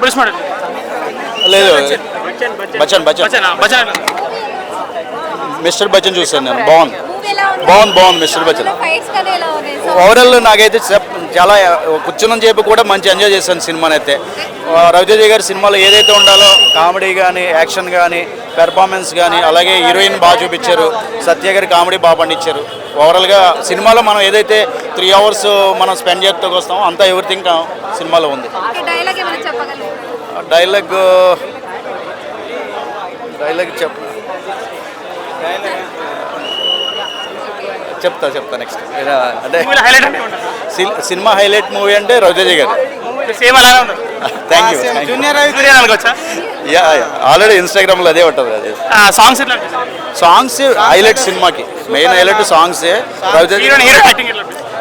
Double smart లేదు Bachchan mister Bachchan చూసాను నేను. బాగుంది మిస్టర్ బచ్చన్. ఓవరాల్ నాకైతే చాలా కూర్చున్న చెప్పి కూడా మంచి ఎంజాయ్ చేశాను సినిమాని అయితే. రవితేజ గారి సినిమాలో ఏదైతే ఉండాలో కామెడీ కానీ యాక్షన్ కానీ పెర్ఫార్మెన్స్ కానీ అలాగే హీరోయిన్ బాగా చూపించారు. సత్య గారి కామెడీ బాగా పండించారు. ఓవరాల్గా సినిమాలో మనం ఏదైతే 3 hours మనం స్పెండ్ చేస్తూ వస్తామో అంతా ఎవ్రీథింగ్ సినిమాలో ఉంది. డైలాగ్ చెప్తా నెక్స్ట్. అంటే సినిమా హైలైట్ మూవీ అంటే రవితేజ గారు. Thank you. ఆల్రెడీ ఇన్స్టాగ్రామ్లో అదే ఉంటుంది. అదే సాంగ్స్ హైలైట్ సినిమాకి మెయిన్ హైలైట్ సాంగ్సే.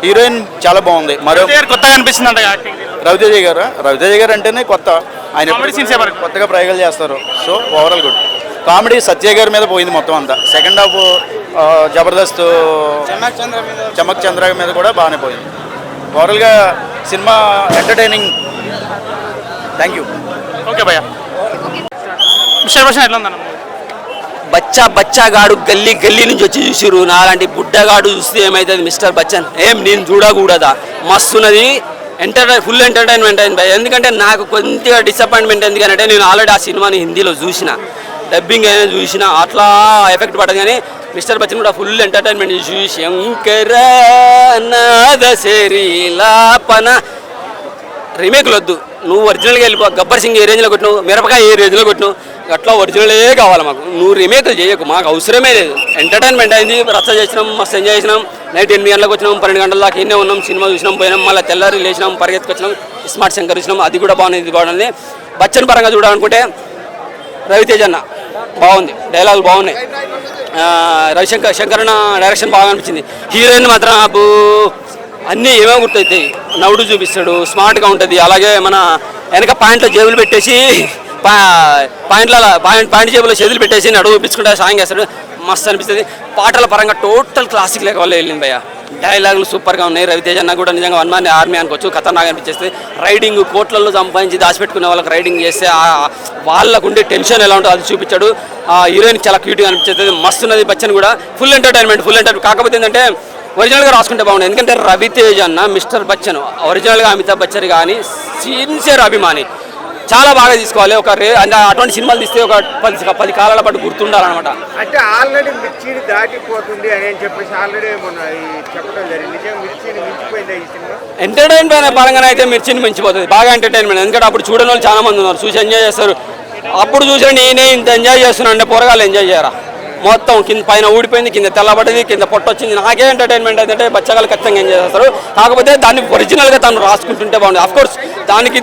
హీరోయిన్ చాలా బాగుంది. మరో కొత్తగా అనిపిస్తుంది రవితేజ గారు అంటేనే కొత్త. ఆయన కొత్తగా ప్రయోగాలు చేస్తారు. So overall good. కామెడీ సత్య గారి మీద పోయింది మొత్తం అంతా. సెకండ్ హాఫ్ జబర్దస్త్ చమక్ చంద్ర మీద కూడా బాగానే పోయింది. ఓవరాల్గా cinema entertaining. Thank you. Okay భయ్యా. ఎట్లా ఉందన్న? బచ్చాగాడు గల్లీ నుంచి వచ్చి చూసిరు. నాలాంటి బుడ్డగాడు చూస్తే ఏమవుతుంది మిస్టర్ బచ్చన్? నేను చూడకూడదా? మస్తున్నది. ఫుల్ ఎంటర్టైన్మెంట్ అయింది భయ. ఎందుకంటే నాకు కొద్దిగా డిసప్పాయింట్మెంట్ ఎందుకంటే నేను ఆల్రెడీ ఆ సినిమాని హిందీలో చూసిన, డబ్బింగ్ అయినా చూసిన, అట్లా ఎఫెక్ట్ పడదు. కానీ మిస్టర్ బచ్చన్ కూడా ఫుల్ ఎంటర్టైన్మెంట్ చూసి శంకర నాదశరీలాపన రీమేక్లు వద్దు. నువ్వు ఒరిజినల్గా వెళ్ళిపో. గబ్బర్ సింగ్ ఏ రేంజ్లో కొట్టినావు, మిరపకాయ ఏ రేంజ్లో కొట్టినావు, అట్లా ఒరిజినలే కావాలి మాకు. నువ్వు రీమేక్లు చేయకు, మాకు అవసరమే లేదు. ఎంటర్టైన్మెంట్ అయింది. రచ్చ చేసినాం, మస్తు ఎంజాయ్ చేసినాం. నైట్ 8 గంటలకు వచ్చినాం, 12 గంటల దాకా ఇన్నే ఉన్నాం. సినిమా చూసినాం, పోయినాం, మళ్ళీ తెల్లారి లేచినాం, పరిగెత్తుకొచ్చినాం, స్మార్ట్ శంకర్ చూసినాం. అది కూడా బాగుంది, ఇది బాగుంది. బచ్చన్ పరంగా చూడాలనుకుంటే రవితేజ అన్న బాగుంది, డైలాగులు బాగున్నాయి. శంకరన్న డైరెక్షన్ బాగా అనిపించింది. హీరోయిన్ మాత్రం అన్నీ ఏమేమి గుర్తవుతాయి. నవ్వుడు చూపిస్తాడు, స్మార్ట్గా ఉంటుంది. అలాగే మన వెనక ప్యాంట్లో జేబులు పెట్టేసి పాయింట్ జేబులో చేతులు పెట్టేసి నడువు చూపించుకుంటే సాంగ్ వేస్తాడు. మస్తు అనిపిస్తుంది. పాటల పరంగా టోటల్ క్లాసిక్ లెవెల్లో వెళ్ళింది భయ్య. డైలాగులు సూపర్గా ఉన్నాయి. రవితేజ అన్న కూడా నిజంగా 1 man army అనుకోవచ్చు. ఖతర్నాక్ అనిపించేస్తుంది. రైడింగ్ కోట్లలో సంపాదించి దాచిపెట్టుకునే వాళ్ళకి రైడింగ్ చేస్తే వాళ్ళకు ఉండే టెన్షన్ ఎలా ఉంటుందో అది చూపించాడు. హీరోయిన్ చాలా క్యూట్గా అనిపించేస్తుంది. మస్తున్నది. బచ్చన్ కూడా ఫుల్ ఎంటర్టైన్మెంట్. కాకపోతే ఏంటంటే ఒరిజినల్గా రాసుకుంటే బాగుంది. ఎందుకంటే రవితేజ అన్న మిస్టర్ బచ్చన్ ఒరిజినల్గా అమితాబ్ బచ్చన్ కానీ సిన్సియర్ అభిమాని. చాలా బాగా తీసుకోవాలి. అటువంటి సినిమాలు తీస్తే ఒక 10 కాలాల పాటు గుర్తుండాలన్నమాట. అంటే ఆల్రెడీ మిర్చిని దాటిపోతుంది అని చెప్పేసి ఆల్రెడీ చెప్పడం జరిగింది. మిర్చిని మించిపోయింది ఈ సినిమా. ఎంటర్టైన్మెంట్ పరంగా అయితే మిర్చిని మించిపోతుంది. బాగా ఎంటర్టైన్మెంట్. ఎందుకంటే అప్పుడు చూడని వాళ్ళు చాలా మంది ఉన్నారు, చూసి ఎంజాయ్ చేస్తారు. అప్పుడు చూసండి నేనే ఇంత ఎంజాయ్ చేస్తున్నాను అంటే పోరగాళ్ళు ఎంజాయ్ చేయరా? మొత్తం కింద పైన ఊడిపోయింది, కింద తెల్లబడింది, కింద పొట్టొచ్చింది. నాకే ఎంటర్టైన్మెంట్ అయితే బచ్చగాళ్ళు ఖచ్చితంగా ఎంజాయ్ చేస్తారు. కాకపోతే దాన్ని ఒరిజినల్గా తను రాసుకుంటుంటే బాగుంది. అఫ్కోర్స్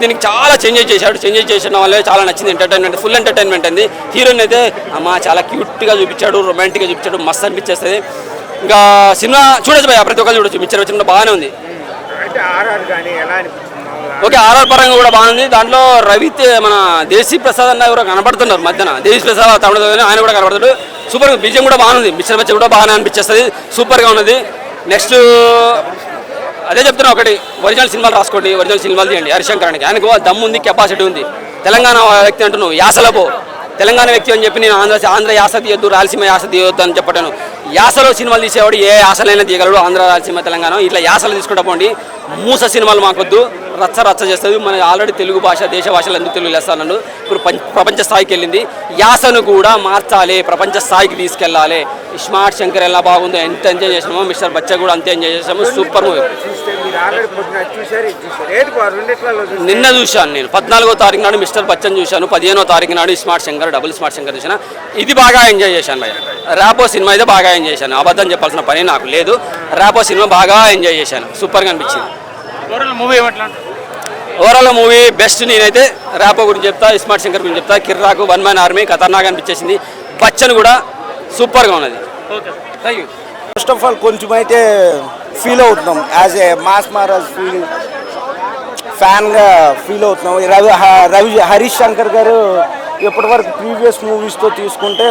దీనికి చాలా చేంజ్ చేశాడు. చేంజ్ చేసిన వల్లే చాలా నచ్చింది. ఎంటర్టైన్మెంట్ ఫుల్ ఎంటర్టైన్మెంట్ అంది. హీరోయిన్ అయితే చాలా క్యూట్గా చూపించాడు, రొమాంటిక్గా చూపించాడు. మస్తు అనిపించేస్తుంది. ఇంకా సినిమా చూడొచ్చు భయ, ప్రతి ఒక్కరు చూడొచ్చు. మిక్చర్ వచ్చిన బాగానే ఉంది. ఓకే, ఆర్ఆర్ పరంగా కూడా బాగుంది. దాంట్లో మన దేశీ ప్రసాద్ అన్న ఎవరో కనబడుతున్నారు మధ్యన. దేశీ ప్రసాద్ తమిళ ఆయన కూడా కనబడుతాడు. సూపర్. బీజం కూడా బాగుంది. మిక్చర్ బచ్చ కూడా బాగానే అనిపించేస్తుంది. సూపర్గా ఉన్నది. నెక్స్ట్ అదే చెప్తున్నా, ఒకటి ఒరిజినల్ సినిమాలు రాసుకోండి, ఒరిజినల్ సినిమాలు తీయండి. హరిశంకరానికి ఆయనకు దమ్ము ఉంది, కెపాసిటీ ఉంది. తెలంగాణ వ్యక్తి అంటున్నావు, యాసలో పో. తెలంగాణ వ్యక్తి అని చెప్పి నేను ఆంధ్ర యాస తీయొద్దు, రాయలసీమ యాస తీయొద్దు అని చెప్పాను. యాసలో సినిమాలు తీసేవాడు ఏ యాసలైనా తీయగలడు. ఆంధ్ర, రాయలసీమ, తెలంగాణ ఇట్లా యాసలు తీసుకుంటా పోండి. మూస సినిమాలు మాకొద్దు. రచ్చ చేస్తుంది. మన ఆల్రెడీ తెలుగు భాష దేశ భాషలు ఎందుకు తెలుగు లేస్తాను. ఇప్పుడు ప్రపంచ స్థాయికి వెళ్ళింది. యాసను కూడా మార్చాలి, ప్రపంచ స్థాయికి తీసుకెళ్ళాలి. స్మార్ట్ శంకర్ ఎలా బాగుందో ఎంత ఎంజాయ్ చేసామో, మిస్టర్ బచ్చ కూడా అంతే ఎంజాయ్ చేసాము. Super movie. నిన్న చూశాను నేను. 14వ తారీఖు నాడు మిస్టర్ బచ్చన్ చూశాను. 15వ తారీఖు నాడు smart Shankar, double smart Shankar చూసాను. ఇది బాగా ఎంజాయ్ చేశాను భయ్య. ర్యాపో సినిమా అయితే బాగా ఎంజాయ్ చేశాను. అబద్ధం చెప్పాల్సిన పని నాకు లేదు. ర్యాపో సినిమా బాగా ఎంజాయ్ చేశాను. సూపర్గా అనిపించింది. Overall movie best. నేనైతే ర్యాపో గురించి చెప్తా, స్మార్ట్ శంకర్ గురించి చెప్తా. కిర్రాకు, 1 man army ఖతర్నాక్ అనిపించేసింది. బచ్చన్ కూడా సూపర్గా ఉన్నది. Thank you. First of all కొంచెం అయితే ఫీల్ అవుతున్నాం. యాజ్ ఏ మాస్ మహారాజ్ ఫ్యాన్గా ఫీల్ అవుతున్నాం. హరీష్ శంకర్ గారు ఇప్పటివరకు ప్రీవియస్ మూవీస్తో తీసుకుంటే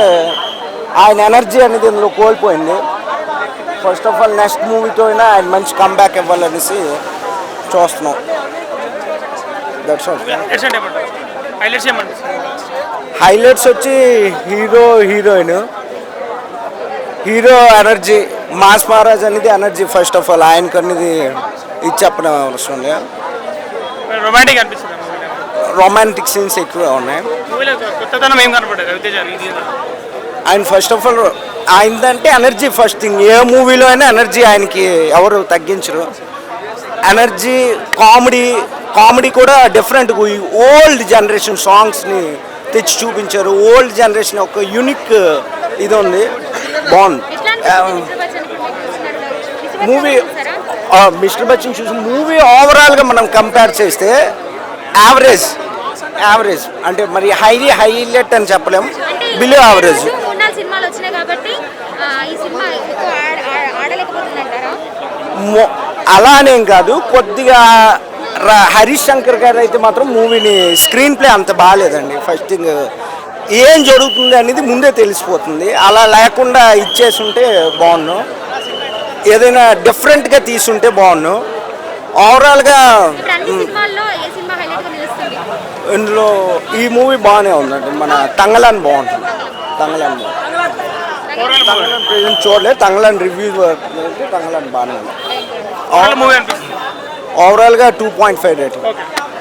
ఆయన ఎనర్జీ అనేది ఇందులో కోల్పోయింది. ఫస్ట్ ఆఫ్ ఆల్ నెక్స్ట్ మూవీతో అయినా ఆయన మంచి కంబ్యాక్ ఇవ్వాలనేసి చూస్తున్నాం. That's all. హైలైట్స్ ఏమనిపిస్తుంది? హైలైట్స్ వచ్చి hero heroine, hero energy, mass Maharaj అనేది ఎనర్జీ. ఫస్ట్ ఆఫ్ ఆల్ ఆయనకు అనేది ఇది చెప్పడం అవసరం లేదు. రొమాంటిక్ అనిపిస్తుంది రొమాంటిక్ సీన్స్ ఎక్కువ ఉన్నాయి. మూవీలో కొత్తదనం ఏం కనపడ్డది రవితేజ ఇది? ఆయన ఫస్ట్ ఆఫ్ ఆల్ ఆయనదంటే ఎనర్జీ ఫస్ట్ థింగ్. ఏ మూవీలో అయినా ఎనర్జీ ఆయనకి ఎవరు తగ్గించరు. ఎనర్జీ, కామెడీ కూడా డిఫరెంట్. ఓల్డ్ జనరేషన్ సాంగ్స్ని తెచ్చి చూపించారు. ఓల్డ్ జనరేషన్ ఒక యూనిక్ ఇది ఉంది, బాగుంది మూవీ. మిస్టర్ బచ్చన్ చూసి మూవీ ఓవరాల్గా మనం కంపేర్ చేస్తే యావరేజ్ అంటే మరి హైలైట్ అని చెప్పలేము, బిలో యావరేజ్. సినిమాలు వచ్చినాయి కాబట్టి ఈ సినిమా ఎక్కువ ఆడలేకపోతుందంటారా? అలా అనేం కాదు, కొద్దిగా హరీష్ శంకర్ గారు అయితే మాత్రం మూవీని స్క్రీన్ ప్లే అంత బాగాలేదండి. ఫస్ట్ థింగ్ ఏం జరుగుతుంది అనేది ముందే తెలిసిపోతుంది. అలా లేకుండా ఇచ్చేసి ఉంటే బాగున్నాను, ఏదైనా డిఫరెంట్గా తీసుంటే బాగున్నాను. ఓవరాల్గా ఇందులో ఈ మూవీ బాగానే ఉందండి. మన తంగలాన్ బాగుంటుంది. తంగలాన్ ప్రెజెంట్ చూడలేదు, తంగలాన్ రివ్యూ తంగలాన్ బాగానే ఉంది. ఓవరాల్గా 2.5 రేటింగ్.